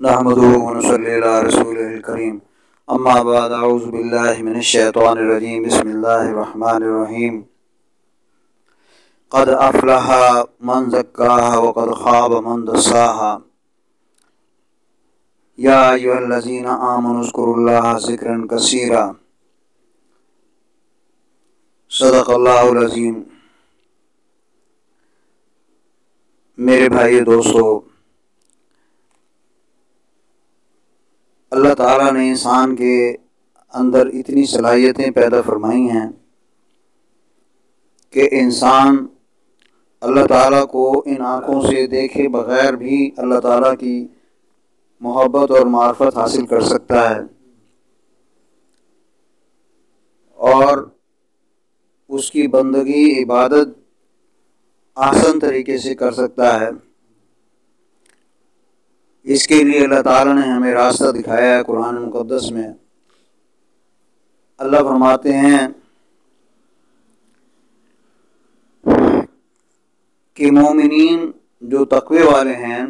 نحمده ونصلي على رسوله الكريم اما بعد اعوذ بالله من الشيطان الرجيم بسم الله الرحمن الرحيم قد افلح من زكاها وقد خاب من دساها يا ايها الذين آمنوا اذكروا الله ذكرا كثيرا صدق اللہ العظیم۔ میرے بھائی دوستو، اللہ تعالیٰ نے انسان کے اندر اتنی صلاحیتیں پیدا فرمائی ہیں کہ انسان اللہ تعالیٰ کو ان آنکھوں سے دیکھے بغیر بھی اللہ تعالیٰ کی محبت اور معرفت حاصل کر سکتا ہے اور اس کی بندگی عبادت آسان طریقے سے کر سکتا ہے۔ اس کے لیے اللہ تعالیٰ نے ہمیں راستہ دکھایا ہے قرآن مقدس میں۔ اللہ فرماتے ہیں کہ مومنین جو تقوی والے ہیں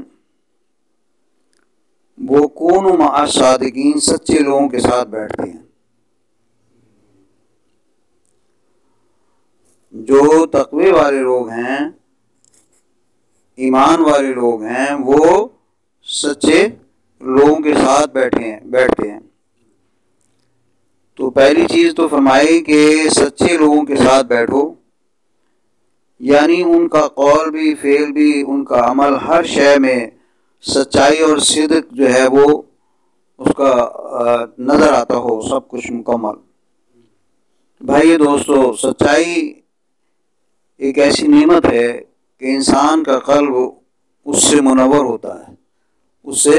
وہ کونوا مع الصادقین، سچے لوگوں کے ساتھ بیٹھتے ہیں۔ جو تقوی والے لوگ ہیں، ایمان والے لوگ ہیں، وہ سچے لوگوں کے ساتھ بیٹھتے ہیں۔ تو پہلی چیز تو فرمائی کہ سچے لوگوں کے ساتھ بیٹھو، یعنی ان کا قول بھی، فعل بھی، ان کا عمل، ہر شے میں سچائی اور صدق جو ہے وہ اس کا نظر آتا ہو، سب کچھ مکمل۔ بھائی دوستو، سچائی ایک ایسی نعمت ہے کہ انسان کا قلب اس سے منور ہوتا ہے، اس سے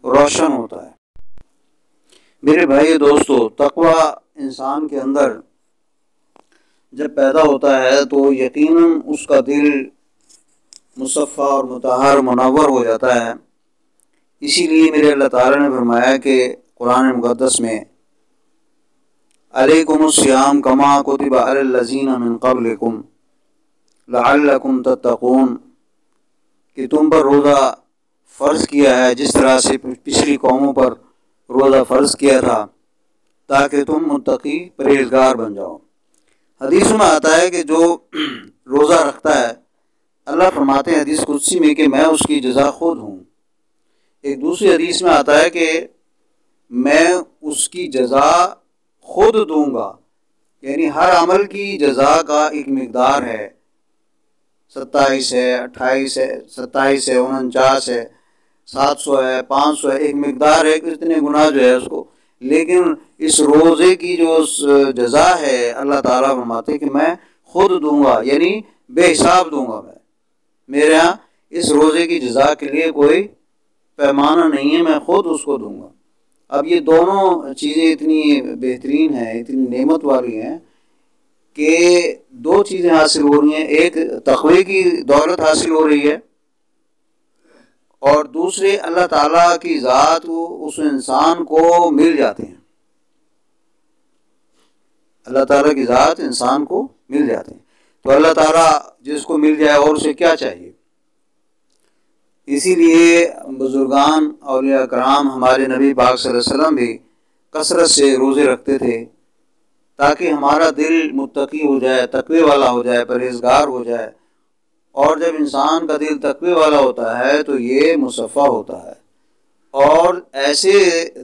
روشن ہوتا ہے۔ میرے بھائی دوستو، تقوی انسان کے اندر جب پیدا ہوتا ہے تو یقیناً اس کا دل مصفا اور مطہر منور ہو جاتا ہے۔ اسی لیے میرے اللہ تعالیٰ نے فرمایا کہ قرآن مقدس میں علیکم الصیام کما کتب علی الذین من قبلکم لعلکم تتقون، کہ تم پر روزہ فرض کیا ہے جس طرح سے پچھلی قوموں پر روزہ فرض کیا تھا تاکہ تم متقی پرہیزگار بن جاؤ۔ حدیث میں آتا ہے کہ جو روزہ رکھتا ہے، اللہ فرماتے ہیں حدیث قدسی میں کہ میں اس کی جزا خود ہوں۔ ایک دوسری حدیث میں آتا ہے کہ میں اس کی جزا خود دوں گا، یعنی ہر عمل کی جزا کا ایک مقدار ہے، 27 ہے، 28 ہے، 27 ہے، 49 ہے، 700 ہے، 500 ہے، ایک مقدار ہے کہ اتنے گناہ جو ہے اس کو، لیکن اس روزے کی جو جزا ہے اللہ تعالیٰ فرماتے ہیں کہ میں خود دوں گا، یعنی بے حساب دوں گا۔ میرے ہاں اس روزے کی جزا کے لیے کوئی پیمانہ نہیں ہے، میں خود اس کو دوں گا۔ اب یہ دونوں چیزیں اتنی بہترین ہیں، اتنی نعمت والی ہیں کہ دو چیزیں حاصل ہو رہی ہیں، ایک تقوی کی دولت حاصل ہو رہی ہے اور دوسرے اللہ تعالیٰ کی ذات اس انسان کو مل جاتے ہیں، اللہ تعالیٰ کی ذات انسان کو مل جاتے ہیں۔ تو اللہ تعالیٰ جس کو مل جائے اور اسے کیا چاہیے؟ اسی لیے بزرگان اولیاء کرام ہمارے نبی پاک صلی اللہ علیہ وسلم بھی کثرت سے روزے رکھتے تھے تاکہ ہمارا دل متقی ہو جائے، تقوی والا ہو جائے، پرہیزگار ہو جائے۔ اور جب انسان کا دل تقوی والا ہوتا ہے تو یہ مصفا ہوتا ہے، اور ایسے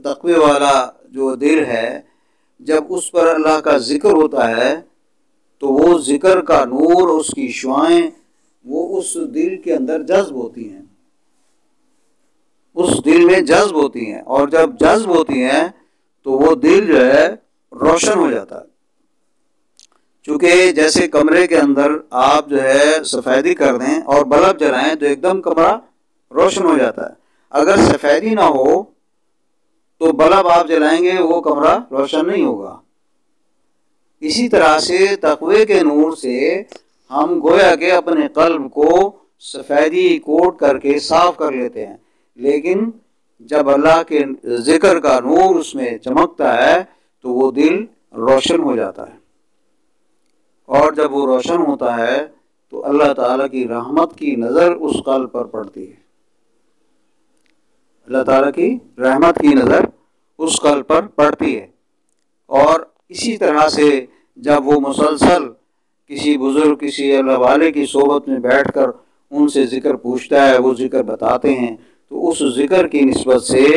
تقوی والا جو دل ہے جب اس پر اللہ کا ذکر ہوتا ہے تو وہ ذکر کا نور، اس کی شعائیں وہ اس دل کے اندر جذب ہوتی ہیں، اس دل میں جذب ہوتی ہیں، اور جب جذب ہوتی ہیں تو وہ دل جو ہے روشن ہو جاتا ہے۔ چونکہ جیسے کمرے کے اندر آپ جو ہے سفیدی کر دیں اور بلب جلائیں تو ایک دم کمرہ روشن ہو جاتا ہے، اگر سفیدی نہ ہو تو بلب آپ جلائیں گے وہ کمرہ روشن نہیں ہوگا۔ اسی طرح سے تقوی کے نور سے ہم گویا کہ اپنے قلب کو سفیدی کوٹ کر کے صاف کر لیتے ہیں، لیکن جب اللہ کے ذکر کا نور اس میں چمکتا ہے تو وہ دل روشن ہو جاتا ہے، اور جب وہ روشن ہوتا ہے تو اللہ تعالیٰ کی رحمت کی نظر اس قلب پر پڑتی ہے۔ اللہ تعالیٰ کی رحمت کی نظر اس قلب پر پڑتی ہے۔ اور اسی طرح سے جب وہ مسلسل کسی بزرگ کسی اللہ والے کی صحبت میں بیٹھ کر ان سے ذکر پوچھتا ہے، وہ ذکر بتاتے ہیں، تو اس ذکر کی نسبت سے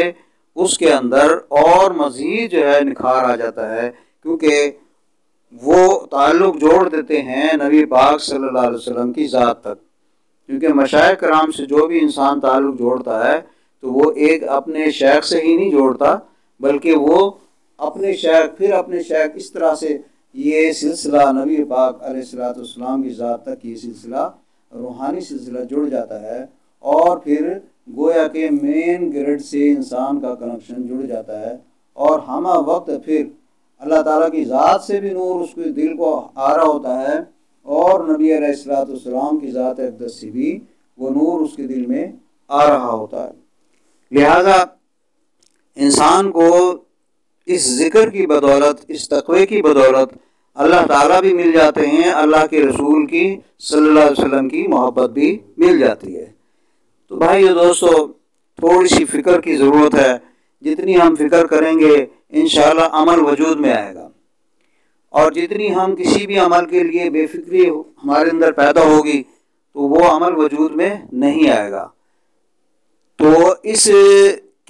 اس کے اندر اور مزید جو ہے نکھار آ جاتا ہے، کیونکہ وہ تعلق جوڑ دیتے ہیں نبی پاک صلی اللہ علیہ وسلم کی ذات تک۔ کیونکہ مشائخ کرام سے جو بھی انسان تعلق جوڑتا ہے تو وہ ایک اپنے شیخ سے ہی نہیں جوڑتا، بلکہ وہ اپنے شیخ پھر اپنے شیخ، اس طرح سے یہ سلسلہ نبی پاک علیہ السلام کی ذات تک یہ سلسلہ روحانی سلسلہ جڑ جاتا ہے، اور پھر گویا کہ مین گرڈ سے انسان کا کنیکشن جڑ جاتا ہے، اور ہمہ وقت پھر اللہ تعالیٰ کی ذات سے بھی نور اس کے دل کو آ رہا ہوتا ہے، اور نبی علیہ السلام کی ذات اقدس سے بھی وہ نور اس کے دل میں آ رہا ہوتا ہے۔ لہذا انسان کو اس ذکر کی بدولت، اس تقوی کی بدولت اللہ تعالیٰ بھی مل جاتے ہیں، اللہ کے رسول کی صلی اللہ علیہ وسلم کی محبت بھی مل جاتی ہے۔ تو بھائی دوستو، تھوڑی سی فکر کی ضرورت ہے، جتنی ہم فکر کریں گے انشاءاللہ عمل وجود میں آئے گا، اور جتنی ہم کسی بھی عمل کے لیے بے فکری ہمارے اندر پیدا ہوگی تو وہ عمل وجود میں نہیں آئے گا۔ تو اس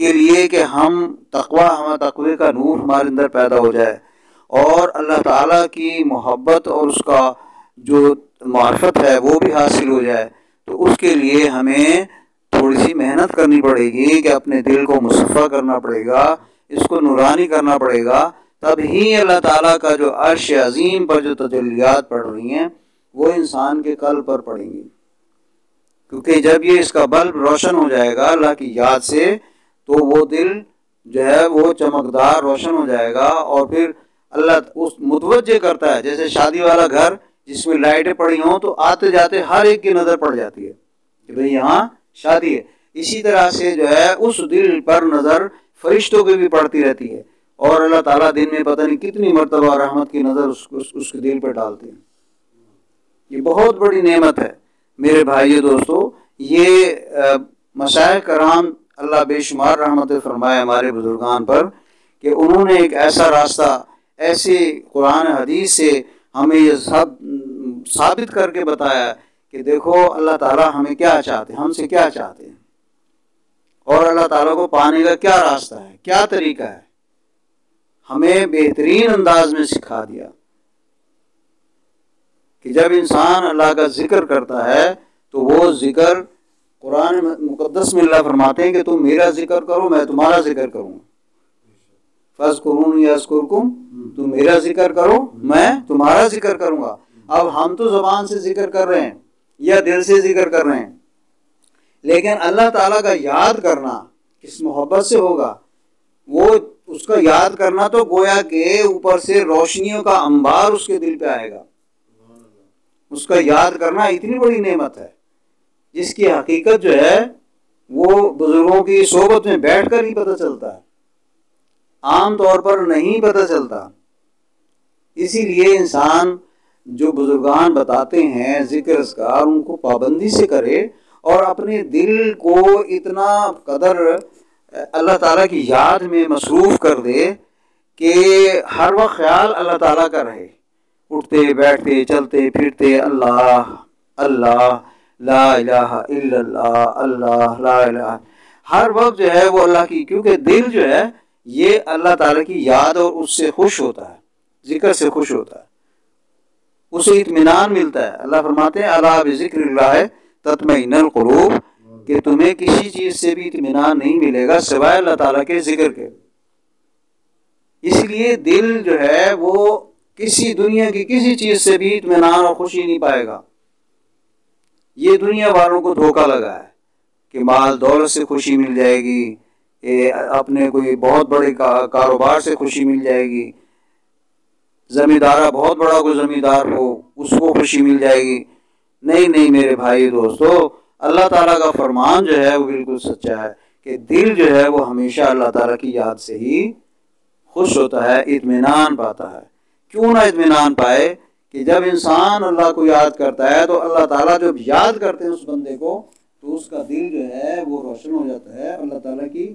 کے لیے کہ ہم تقوی کا نور ہمارے اندر پیدا ہو جائے اور اللہ تعالیٰ کی محبت اور اس کا جو معرفت ہے وہ بھی حاصل ہو جائے، تو اس کے لیے ہمیں تھوڑی سی محنت کرنی پڑے گی کہ اپنے دل کو مصفا کرنا پڑے گا، اس کو نورانی کرنا پڑے گا، تب ہی اللہ تعالیٰ کا جو عرش عظیم پر جو تجلیات پڑ رہی ہیں وہ انسان کے قلب پر پڑیں گی۔ کیونکہ جب یہ اس کا بلب روشن ہو جائے گا اللہ کی یاد سے، تو وہ دل جو ہے وہ چمکدار روشن ہو جائے گا، اور پھر اللہ اس متوجہ کرتا ہے، جیسے شادی والا گھر جس میں لائٹیں پڑی ہوں تو آتے جاتے ہر ایک کی نظر پڑ جاتی ہے کہ بھئی یہاں شادی ہے۔ اسی طرح سے جو ہے اس دل پر نظر فرشتوں کی بھی پڑتی رہتی ہے، اور اللہ تعالیٰ دن میں پتہ نہیں کتنی مرتبہ رحمت کی نظر اس کے دل پر ڈالتے ہیں۔ یہ بہت بڑی نعمت ہے میرے بھائیو دوستو۔ یہ مشائخ کرام اللہ بے شمار رحمت فرمائے ہمارے بزرگان پر، کہ انہوں نے ایک ایسا راستہ ایسے قرآن حدیث سے ہمیں یہ سب ثابت کر کے بتایا کہ دیکھو اللہ تعالیٰ ہمیں کیا چاہتے ہیں، ہم سے کیا چاہتے ہیں، اور اللہ تعالیٰ کو پانے کا کیا راستہ ہے، کیا طریقہ ہے، ہمیں بہترین انداز میں سکھا دیا کہ جب انسان اللہ کا ذکر کرتا ہے تو وہ ذکر قرآن مقدس میں اللہ فرماتے ہیں کہ تم میرا ذکر کرو میں تمہارا ذکر کروں، فَاذْكُرُونِي أَذْكُرْكُمْ، تم میرا ذکر کرو میں تمہارا ذکر کروں گا۔ اب ہم تو زبان سے ذکر کر رہے ہیں یا دل سے ذکر کر رہے ہیں، لیکن اللہ تعالیٰ کا یاد کرنا کس محبت سے ہوگا؟ وہ اس کا یاد کرنا تو گویا کہ اوپر سے روشنیوں کا انبار اس کے دل پہ آئے گا۔ اس کا یاد کرنا اتنی بڑی نعمت ہے جس کی حقیقت جو ہے وہ بزرگوں کی صحبت میں بیٹھ کر ہی پتہ چلتا ہے، عام طور پر نہیں پتہ چلتا۔ اسی لیے انسان جو بزرگان بتاتے ہیں ذکر اذکار ان کو پابندی سے کرے، اور اپنے دل کو اتنا قدر اللہ تعالیٰ کی یاد میں مصروف کر دے کہ ہر وقت خیال اللہ تعالیٰ کا رہے، اٹھتے بیٹھتے چلتے پھرتے اللہ اللہ لا الہ الا اللہ اللہ لا الہ، ہر وقت جو ہے وہ اللہ کی، کیونکہ دل جو ہے یہ اللہ تعالیٰ کی یاد اور اس سے خوش ہوتا ہے، ذکر سے خوش ہوتا ہے، اسے اطمینان ملتا ہے۔ اللہ فرماتے ہیں الا بذکر اللہ تطمئن القلوب، کہ تمہیں کسی چیز سے بھی اطمینان نہیں ملے گا سوائے اللہ تعالیٰ کے ذکر کے۔ اس لیے دل جو ہے وہ کسی دنیا کی کسی چیز سے بھی اطمینان اور خوشی نہیں پائے گا۔ یہ دنیا والوں کو دھوکہ لگا ہے کہ مال دولت سے خوشی مل جائے گی، اپنے کوئی بہت بڑے کاروبار سے خوشی مل جائے گی، زمیندارہ بہت بڑا کوئی زمیندار ہو اس کو خوشی مل جائے گی۔ نہیں نہیں میرے بھائی دوستو، اللہ تعالیٰ کا فرمان جو ہے وہ بالکل سچا ہے کہ دل جو ہے وہ ہمیشہ اللہ تعالیٰ کی یاد سے ہی خوش ہوتا ہے، اطمینان پاتا ہے۔ کیوں نہ اطمینان پائے کہ جب انسان اللہ کو یاد کرتا ہے تو اللہ تعالیٰ جب یاد کرتے ہیں اس بندے کو تو اس کا دل جو ہے وہ روشن ہو جاتا ہے، اللہ تعالیٰ کی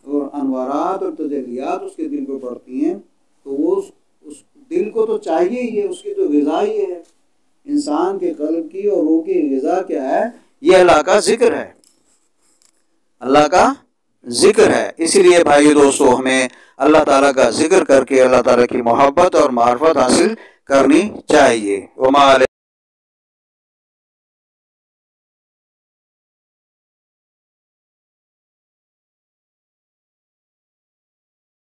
انوارات اور تجلیات اس کے دل پہ پڑتی ہیں، تو وہ اس دل کو تو چاہیے ہی ہے، اس کی تو غذا ہی ہے، انسان کے قلب کی اور روح کی غذا کیا ہے؟ یہ اللہ کا ذکر ہے، اللہ کا ذکر ہے۔ اسی لیے بھائی دوستو ہمیں اللہ تعالیٰ کا ذکر کر کے اللہ تعالیٰ کی محبت اور معرفت حاصل کرنی چاہیے۔